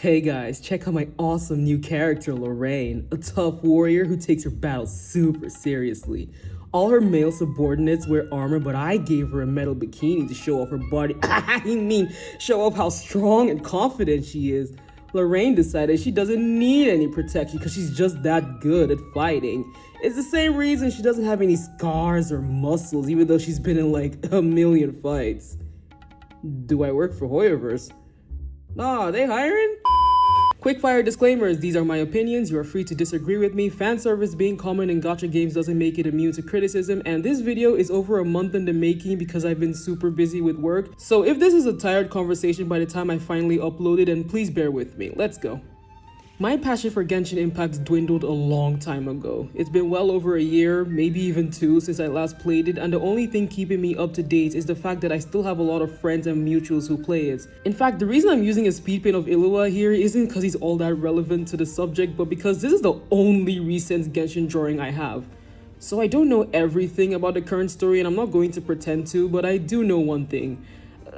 Hey guys, check out my awesome new character, Lorraine, a tough warrior who takes her battles super seriously. All her male subordinates wear armor, but I gave her a metal bikini to show off her body. Show off how strong and confident she is. Lorraine decided she doesn't need any protection because she's just that good at fighting. It's the same reason she doesn't have any scars or muscles, even though she's been in like a million fights. Do I work for Hoyoverse? Nah, they hiring? Quickfire disclaimers, these are my opinions, you are free to disagree with me. Fanservice being common in gacha games doesn't make it immune to criticism, and this video is over a month in the making because I've been super busy with work. So if this is a tired conversation by the time I finally upload it, then please bear with me. Let's go. My passion for Genshin Impact dwindled a long time ago. It's been well over a year, maybe even two, since I last played it, and the only thing keeping me up to date is the fact that I still have a lot of friends and mutuals who play it. In fact, the reason I'm using a speed paint of Illua here isn't because he's all that relevant to the subject, but because this is the only recent Genshin drawing I have. So I don't know everything about the current story, and I'm not going to pretend to, but I do know one thing.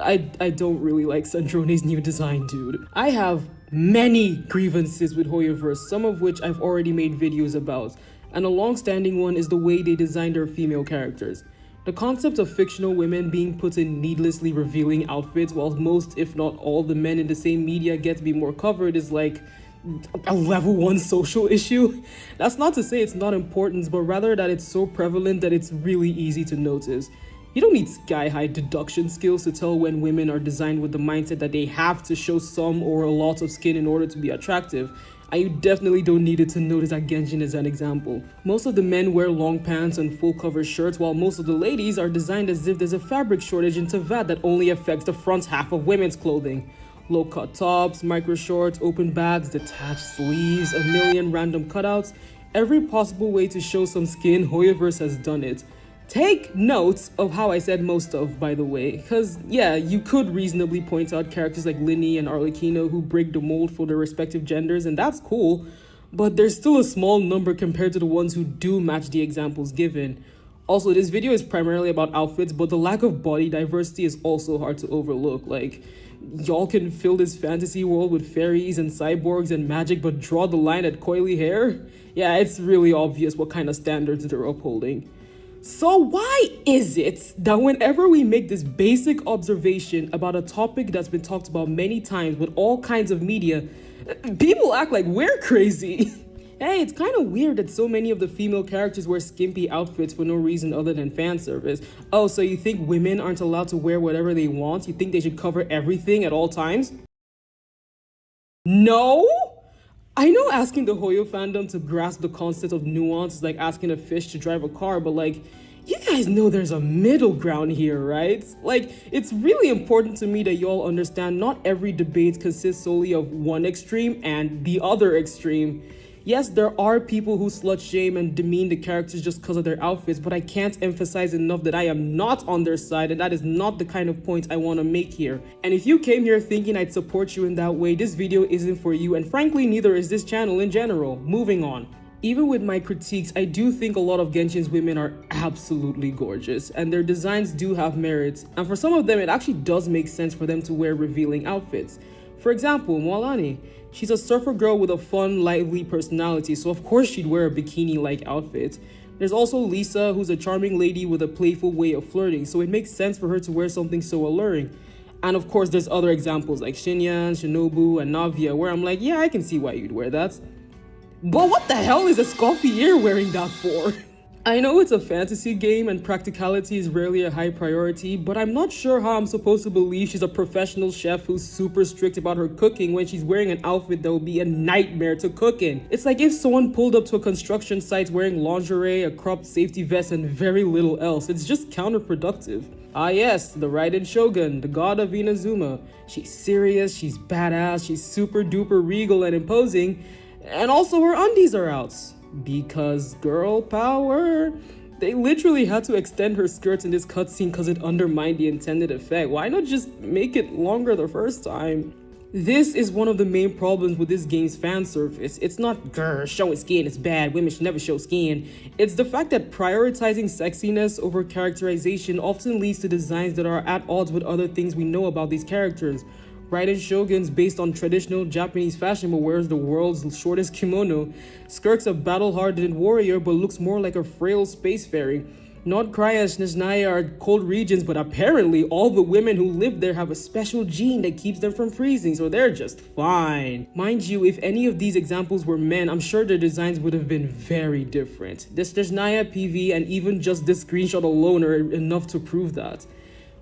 I don't really like Sandrone's new design, dude. I have many grievances with Hoyoverse, some of which I've already made videos about, and a long-standing one is the way they designed their female characters. The concept of fictional women being put in needlessly revealing outfits while most, if not all, the men in the same media get to be more covered is like a level 1 social issue. That's not to say it's not important, but rather that it's so prevalent that it's really easy to notice. You don't need sky-high deduction skills to tell when women are designed with the mindset that they have to show some or a lot of skin in order to be attractive. And you definitely don't need it to notice that Genshin is an example. Most of the men wear long pants and full cover shirts, while most of the ladies are designed as if there's a fabric shortage in Teyvat that only affects the front half of women's clothing. Low-cut tops, micro shorts, open bags, detached sleeves, a million random cutouts. Every possible way to show some skin, Hoyoverse has done it. Take note of how I said most of, by the way, because yeah, you could reasonably point out characters like Linny and Arlecchino who break the mold for their respective genders, and that's cool, but there's still a small number compared to the ones who do match the examples given. Also, this video is primarily about outfits, but the lack of body diversity is also hard to overlook. Like, y'all can fill this fantasy world with fairies and cyborgs and magic, but draw the line at coily hair? Yeah, it's really obvious what kind of standards they're upholding. So why is it that whenever we make this basic observation about a topic that's been talked about many times with all kinds of media, people act like we're crazy? Hey, it's kind of weird that so many of the female characters wear skimpy outfits for no reason other than fan service. Oh, so you think women aren't allowed to wear whatever they want? You think they should cover everything at all times? No? I know asking the Hoyo fandom to grasp the concept of nuance is like asking a fish to drive a car, but like, you guys know there's a middle ground here, right? Like, it's really important to me that y'all understand not every debate consists solely of one extreme and the other extreme. Yes, there are people who slut shame and demean the characters just because of their outfits, but I can't emphasize enough that I am not on their side, and that is not the kind of point I want to make here. And if you came here thinking I'd support you in that way, this video isn't for you, and frankly, neither is this channel in general. Moving on. Even with my critiques, I do think a lot of Genshin's women are absolutely gorgeous, and their designs do have merits, and for some of them, it actually does make sense for them to wear revealing outfits. For example, Moalani. She's a surfer girl with a fun, lively personality, so of course she'd wear a bikini-like outfit. There's also Lisa, who's a charming lady with a playful way of flirting, so it makes sense for her to wear something so alluring. And of course, there's other examples like Shinyan, Shinobu, and Navia, where I'm like, yeah, I can see why you'd wear that. But what the hell is a Scoffy ear wearing that for? I know it's a fantasy game and practicality is rarely a high priority, but I'm not sure how I'm supposed to believe she's a professional chef who's super strict about her cooking when she's wearing an outfit that would be a nightmare to cook in. It's like if someone pulled up to a construction site wearing lingerie, a cropped safety vest, and very little else. It's just counterproductive. Ah yes, the Raiden Shogun, the god of Inazuma. She's serious, she's badass, she's super duper regal and imposing, and also her undies are out. Because girl power. They literally had to extend her skirts in this cutscene because it undermined the intended effect. Why not just make it longer the first time? This is one of the main problems with this game's fan service. It's not, grr, showing skin is bad, women should never show skin. It's the fact that prioritizing sexiness over characterization often leads to designs that are at odds with other things we know about these characters. Raiden Shogun's based on traditional Japanese fashion but wears the world's shortest kimono. Skirk's a battle-hardened warrior but looks more like a frail space fairy. Nordkraya and Snezhnaya are cold regions, but apparently all the women who live there have a special gene that keeps them from freezing, so they're just fine. Mind you, if any of these examples were men, I'm sure their designs would have been very different. The Snezhnaya PV and even just this screenshot alone are enough to prove that.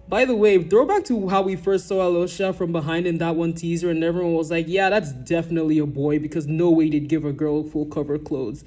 By the way, throwback to how we first saw Alosha from behind in that one teaser and everyone was like, yeah, that's definitely a boy because no way they'd give a girl full cover clothes.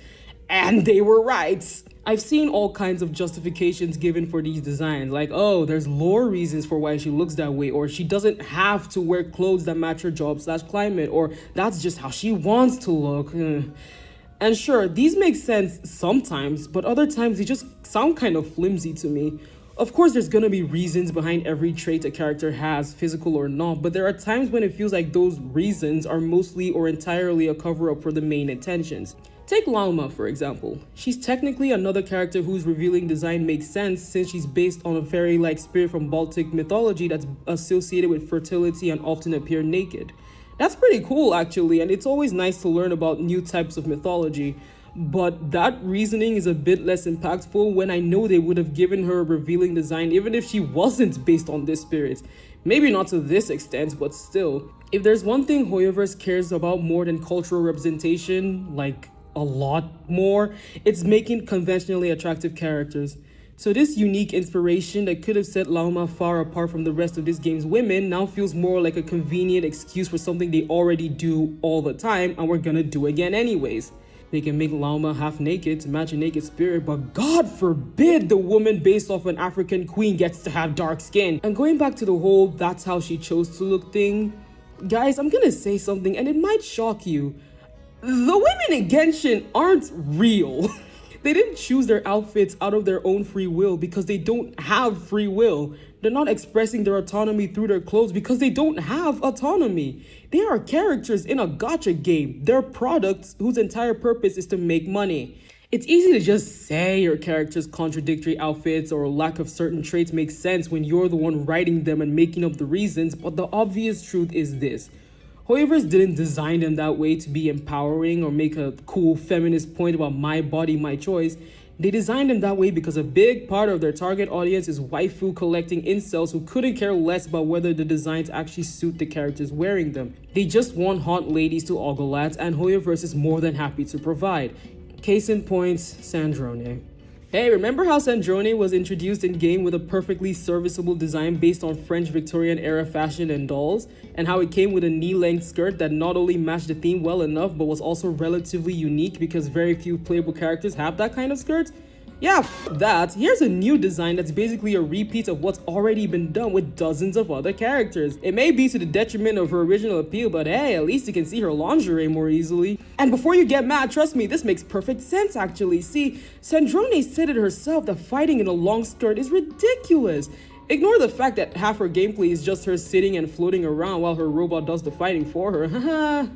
And they were right. I've seen all kinds of justifications given for these designs, like, oh, there's lore reasons for why she looks that way, or she doesn't have to wear clothes that match her job/climate, or that's just how she wants to look. And sure, these make sense sometimes, but other times they just sound kind of flimsy to me. Of course, there's gonna be reasons behind every trait a character has, physical or not, but there are times when it feels like those reasons are mostly or entirely a cover-up for the main intentions. Take Lauma, for example. She's technically another character whose revealing design makes sense since she's based on a fairy-like spirit from Baltic mythology that's associated with fertility and often appear naked. That's pretty cool, actually, and it's always nice to learn about new types of mythology. But that reasoning is a bit less impactful when I know they would have given her a revealing design even if she wasn't based on this spirit. Maybe not to this extent, but still. If there's one thing Hoyoverse cares about more than cultural representation, like a lot more, it's making conventionally attractive characters. So this unique inspiration that could have set Lauma far apart from the rest of this game's women now feels more like a convenient excuse for something they already do all the time and we're gonna do again anyways. They can make Lauma half naked to match a naked spirit, but God forbid the woman based off an African queen gets to have dark skin. And going back to the whole that's how she chose to look thing, guys, I'm gonna say something and it might shock you. The women in Genshin aren't real. They didn't choose their outfits out of their own free will because they don't have free will. They're not expressing their autonomy through their clothes because they don't have autonomy. They are characters in a gacha game. They're products whose entire purpose is to make money. It's easy to just say your character's contradictory outfits or lack of certain traits makes sense when you're the one writing them and making up the reasons, but the obvious truth is this. Hoyoverse didn't design them that way to be empowering or make a cool feminist point about my body, my choice. They designed them that way because a big part of their target audience is waifu collecting incels who couldn't care less about whether the designs actually suit the characters wearing them. They just want hot ladies to ogle at, and Hoyoverse is more than happy to provide. Case in point, Sandrone. Hey, remember how Sandrone was introduced in-game with a perfectly serviceable design based on French Victorian-era fashion and dolls? And how it came with a knee-length skirt that not only matched the theme well enough, but was also relatively unique because very few playable characters have that kind of skirt? Yeah, that. Here's a new design that's basically a repeat of what's already been done with dozens of other characters. It may be to the detriment of her original appeal, but hey, at least you can see her lingerie more easily. And before you get mad, trust me, this makes perfect sense actually. See, Sandrone said it herself that fighting in a long skirt is ridiculous. Ignore the fact that half her gameplay is just her sitting and floating around while her robot does the fighting for her.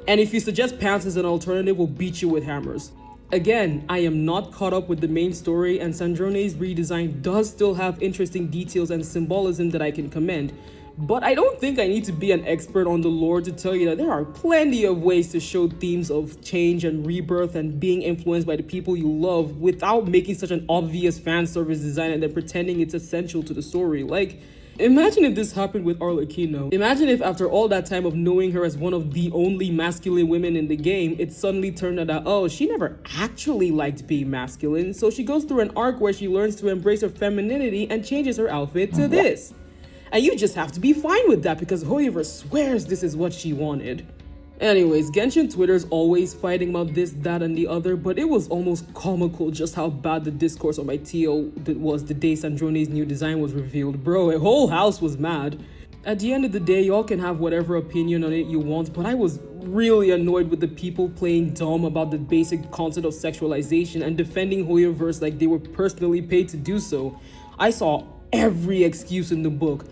And if you suggest pants as an alternative, we'll beat you with hammers. Again, I am not caught up with the main story, and Sandrone's redesign does still have interesting details and symbolism that I can commend, but I don't think I need to be an expert on the lore to tell you that there are plenty of ways to show themes of change and rebirth and being influenced by the people you love without making such an obvious fan service design and then pretending it's essential to the story. Like, imagine if this happened with Arlecchino. Imagine if after all that time of knowing her as one of the only masculine women in the game, it suddenly turned out that, oh, she never actually liked being masculine, so she goes through an arc where she learns to embrace her femininity and changes her outfit to this. And you just have to be fine with that because Hoyoverse swears this is what she wanted. Anyways, Genshin Twitter's always fighting about this, that, and the other, but it was almost comical just how bad the discourse on my TL was the day Sandrone's new design was revealed. Bro, a whole house was mad. At the end of the day, y'all can have whatever opinion on it you want, but I was really annoyed with the people playing dumb about the basic concept of sexualization and defending Hoyoverse like they were personally paid to do so. I saw every excuse in the book.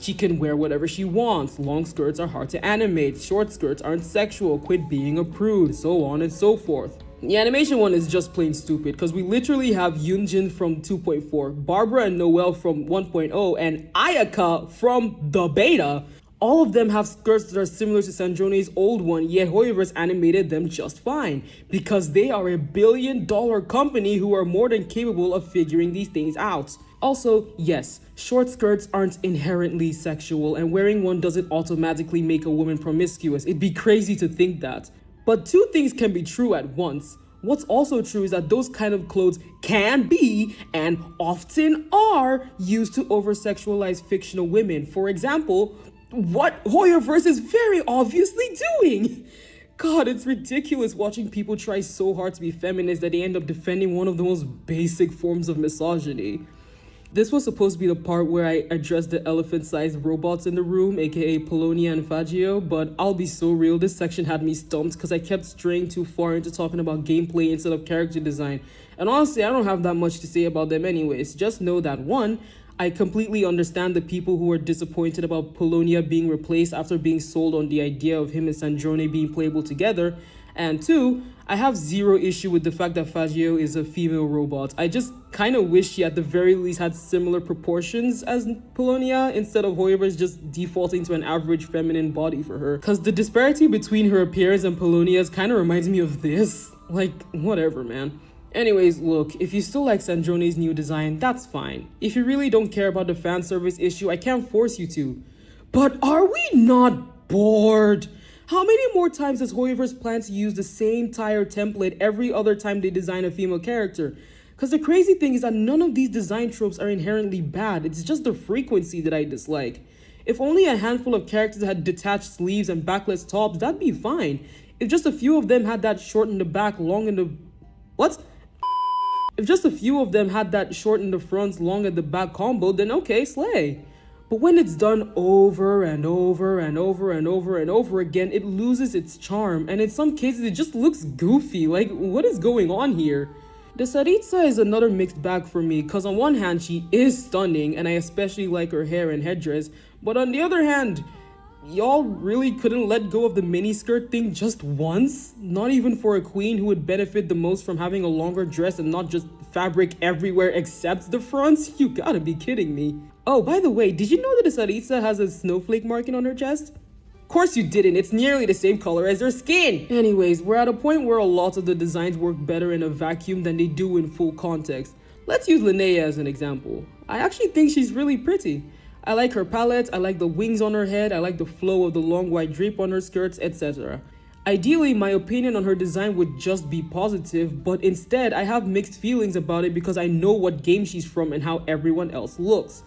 She can wear whatever she wants, long skirts are hard to animate, short skirts aren't sexual, quit being a prude, so on and so forth. The animation one is just plain stupid, because we literally have Yunjin from 2.4, Barbara and Noelle from 1.0, and Ayaka from the beta. All of them have skirts that are similar to Sandrone's old one, yet Hoyoverse animated them just fine, because they are a billion-dollar company who are more than capable of figuring these things out. Also, yes, short skirts aren't inherently sexual, and wearing one doesn't automatically make a woman promiscuous. It'd be crazy to think that. But two things can be true at once. What's also true is that those kind of clothes can be, and often are, used to over-sexualize fictional women. For example, what Hoyoverse is very obviously doing. God, it's ridiculous watching people try so hard to be feminist that they end up defending one of the most basic forms of misogyny. This was supposed to be the part where I addressed the elephant-sized robots in the room, aka Polonia and Fagio, but I'll be so real, this section had me stumped because I kept straying too far into talking about gameplay instead of character design. And honestly, I don't have that much to say about them anyways. Just know that 1, I completely understand the people who are disappointed about Polonia being replaced after being sold on the idea of him and Sandrone being playable together. And 2, I have zero issue with the fact that Fagio is a female robot. I just kind of wish she at the very least had similar proportions as Polonia instead of Hoyoverse just defaulting to an average feminine body for her. Cause the disparity between her appearance and Polonia's kind of reminds me of this. Like, whatever, man. Anyways, look, if you still like Sandrone's new design, that's fine. If you really don't care about the fan service issue, I can't force you to. But are we not bored? How many more times does Hoyoverse plan to use the same tire template every other time they design a female character? Because the crazy thing is that none of these design tropes are inherently bad, it's just the frequency that I dislike. If only a handful of characters had detached sleeves and backless tops, that'd be fine. If just a few of them had that short in the back, long in the... What? If just a few of them had that short in the front, long at the back combo, then okay, slay. But when it's done over and over and over and over and over again, it loses its charm, and in some cases it just looks goofy. Like, what is going on here? The Saritsa is another mixed bag for me, cause on one hand she is stunning and I especially like her hair and headdress, but on the other hand, y'all really couldn't let go of the miniskirt thing just once? Not even for a queen who would benefit the most from having a longer dress and not just fabric everywhere except the fronts? You gotta be kidding me. Oh, by the way, did you know that the Saritsa has a snowflake marking on her chest? Of course you didn't, it's nearly the same color as her skin! Anyways, we're at a point where a lot of the designs work better in a vacuum than they do in full context. Let's use Linnea as an example. I actually think she's really pretty. I like her palette, I like the wings on her head, I like the flow of the long white drape on her skirts, etc. Ideally, my opinion on her design would just be positive, but instead I have mixed feelings about it because I know what game she's from and how everyone else looks.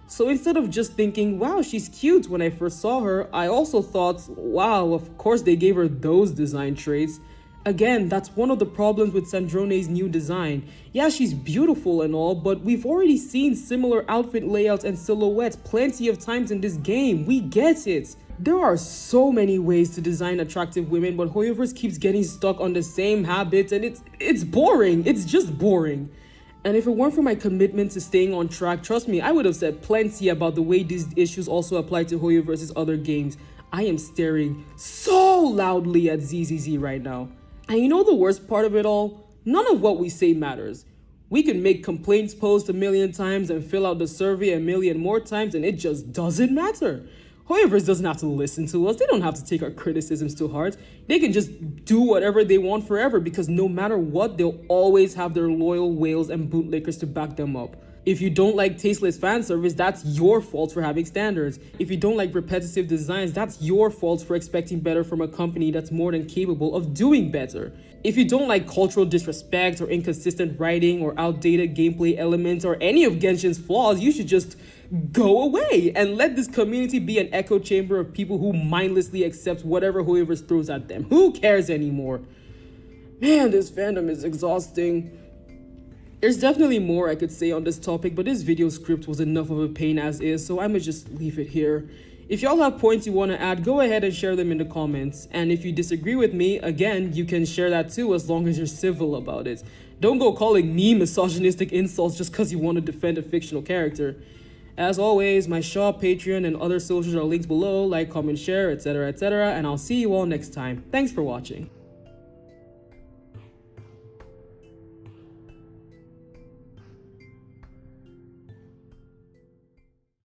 So instead of just thinking, wow, she's cute when I first saw her, I also thought, wow, of course they gave her those design traits. Again, that's one of the problems with Sandrone's new design. Yeah, she's beautiful and all, but we've already seen similar outfit layouts and silhouettes plenty of times in this game. We get it. There are so many ways to design attractive women, but Hoyoverse keeps getting stuck on the same habits and it's boring. It's just boring. And if it weren't for my commitment to staying on track, trust me, I would have said plenty about the way these issues also apply to Hoyoverse's other games. I am staring so loudly at ZZZ right now. And you know the worst part of it all? None of what we say matters. We can make complaints posts a million times and fill out the survey a million more times and it just doesn't matter. Hoyoverse doesn't have to listen to us. They don't have to take our criticisms to heart. They can just do whatever they want forever because no matter what, they'll always have their loyal whales and bootlickers to back them up. If you don't like tasteless fan service, that's your fault for having standards. If you don't like repetitive designs, that's your fault for expecting better from a company that's more than capable of doing better. If you don't like cultural disrespect or inconsistent writing or outdated gameplay elements or any of Genshin's flaws, you should just go away and let this community be an echo chamber of people who mindlessly accept whatever Hoyoverse throws at them. Who cares anymore? Man, this fandom is exhausting. There's definitely more I could say on this topic, but this video script was enough of a pain as is, so I'ma just leave it here. If y'all have points you want to add, go ahead and share them in the comments. And if you disagree with me, again, you can share that too as long as you're civil about it. Don't go calling me misogynistic insults just because you want to defend a fictional character. As always, my shop, Patreon, and other socials are linked below. Like, comment, share, etc., etc., and I'll see you all next time. Thanks for watching.